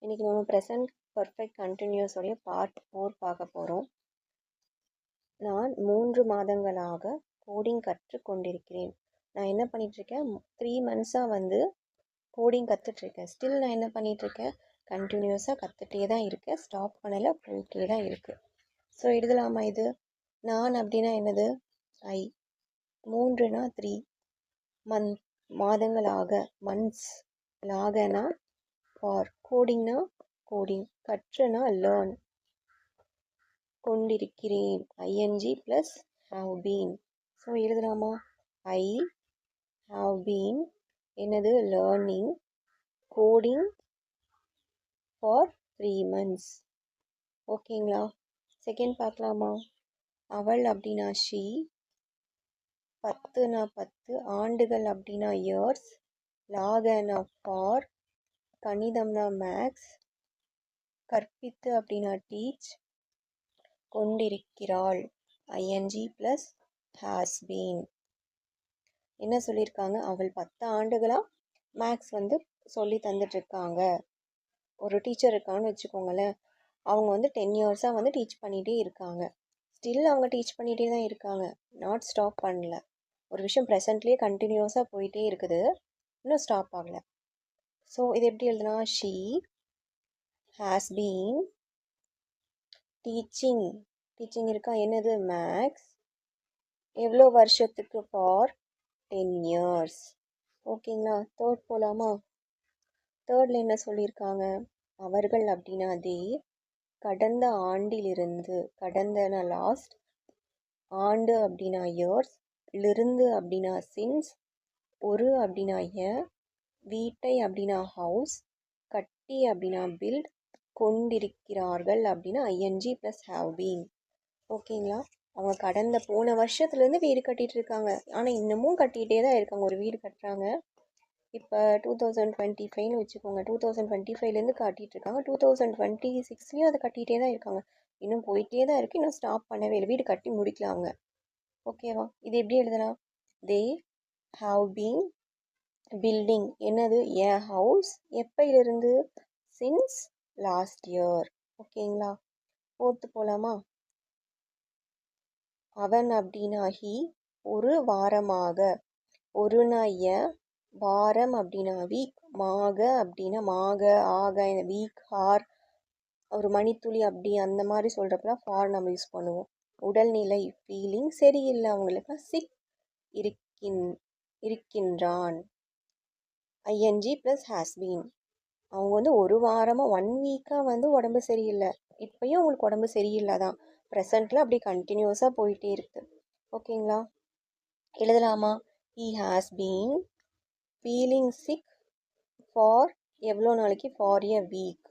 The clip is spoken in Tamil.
இன்றைக்கி நம்ம ப்ரெசன்ட் பர்ஃபெக்ட் கண்டினியூஸோடைய பார்ட் 4 பார்க்க போகிறோம். நான் 3 மாதங்களாக கோடிங் கற்று கொண்டிருக்கிறேன். நான் என்ன பண்ணிகிட்ருக்கேன், 3 மந்த்ஸாக கோடிங் கற்றுட்ருக்கேன். ஸ்டில் நான் என்ன பண்ணிகிட்ருக்கேன், கண்டினியூஸாக கற்றுட்டே தான் இருக்கேன். ஸ்டாப் பண்ணலை, போயிட்டே தான் இருக்குது. ஸோ எழுதலாமா இது? நான் அப்படின்னா என்னது? ஐ. 3னா 3. மாதங்களாக, மந்த்ஸ். லாகனா ஃபார். கோடிங்னா கோடிங். கற்றுனா லேர்ன். கொண்டிருக்கிறேன் I N G plus have been. So எழுதலாமா? ஐ ஹாவ் பீன் என்னது? Learning coding for 3 months. ஓகேங்களா? செகண்ட் பார்க்கலாமா? அவள் அப்படின்னா ஷீ. 10னா 10. ஆண்டுகள் அப்படின்னா இயர்ஸ். லாகனா ஃபார். கணிதம்னா மேக்ஸ். கற்பித்து அப்படின்னா டீச். கொண்டிருக்கிறாள் ஐஎன்ஜி ப்ளஸ் ஹாஸ் பீன். என்ன சொல்லியிருக்காங்க? அவள் 10 ஆண்டுகளாக மேக்ஸ் சொல்லி தந்துட்டுருக்காங்க. ஒரு டீச்சர் இருக்கான்னு வச்சுக்கோங்களேன். அவங்க 10 இயர்ஸாக டீச் பண்ணிகிட்டே இருக்காங்க. ஸ்டில் அவங்க டீச் பண்ணிகிட்டே தான் இருக்காங்க. நாட் ஸ்டாப் பண்ணல. ஒரு விஷயம் ப்ரெசண்ட்லேயே கண்டினியூஸாக போயிட்டே இருக்குது, இன்னும் ஸ்டாப் ஆகலை. ஸோ இது எப்படி எழுதுனா? She has been teaching. Teaching இருக்கா? என்னது? மேக்ஸ். எவ்வளோ வருஷத்துக்கு? For 10 years. ஓகேங்களா? தேர்ட் போகலாமா? தேர்டில் என்ன சொல்லியிருக்காங்க? அவர்கள் அப்படின்னா தே. கடந்த ஆண்டிலிருந்து. கடந்தனா லாஸ்ட். ஆண்டு அப்படின்னா இயர்ஸ். லிருந்து அப்படின்னா சின்ஸ். ஒரு அப்படின்னா எ. வீட்டை அப்படின்னா ஹவுஸ். கட்டி அப்படின்னா பில்ட். கொண்டிருக்கிறார்கள் அப்படின்னா ஐஎன்ஜி ப்ளஸ் ஹாவ் பீன். ஓகேங்களா? அவங்க போன வருஷத்துலேருந்து வீடு கட்டிகிட்டு இருக்காங்க. ஆனால் இன்னமும் கட்டிகிட்டே தான் இருக்காங்க. ஒரு வீடு கட்டுறாங்க. இப்போ 2025ன்னு வச்சுக்கோங்க. 2025லேருந்து கட்டிகிட்டு இருக்காங்க. 2026லேயும் அதை கட்டிகிட்டே தான் இருக்காங்க. இன்னும் போயிட்டே தான் இருக்குது. இன்னும் ஸ்டாப் பண்ணவே இல்லை. வீடு கட்டி முடிக்கலாம் அவங்க. ஓகேவா? இது எப்படி எழுதலாம்? தே ஹாவ் பீன் பில்டிங் என்னது? A house. எப்பையிலிருந்து? Since last year. ஓகேங்களா? ஃபோர்த்து போகலாமா? அவன் அப்படின்னா ஹி. ஒரு வாரமாக. ஒருனா எ. வாரம் அப்படின்னா வீக். மாக அப்படின்னா மாக ஆக. இந்த வீக் ஹார் ஒரு மணித்துளி அப்படி அந்த மாதிரி சொல்கிறப்பலாம் ஃபார் நம்ம யூஸ் பண்ணுவோம். உடல்நிலை ஃபீலிங் சரியில்லை அவங்களுக்கு. சிக் இருக்கின்றான் ஐஎன்ஜி ப்ளஸ் ஹாஸ்பீன். அவங்க ஒரு வாரமாக 1 வீக்காக உடம்பு சரியில்லை. இப்போயும் அவங்களுக்கு உடம்பு சரியில்லை தான். ப்ரெசண்ட்டில் அப்படி கண்டினியூஸாக போயிட்டே இருக்குது. ஓகேங்களா? எழுதலாமா? He has been feeling sick for எவ்வளோ நாளைக்கு? For a week.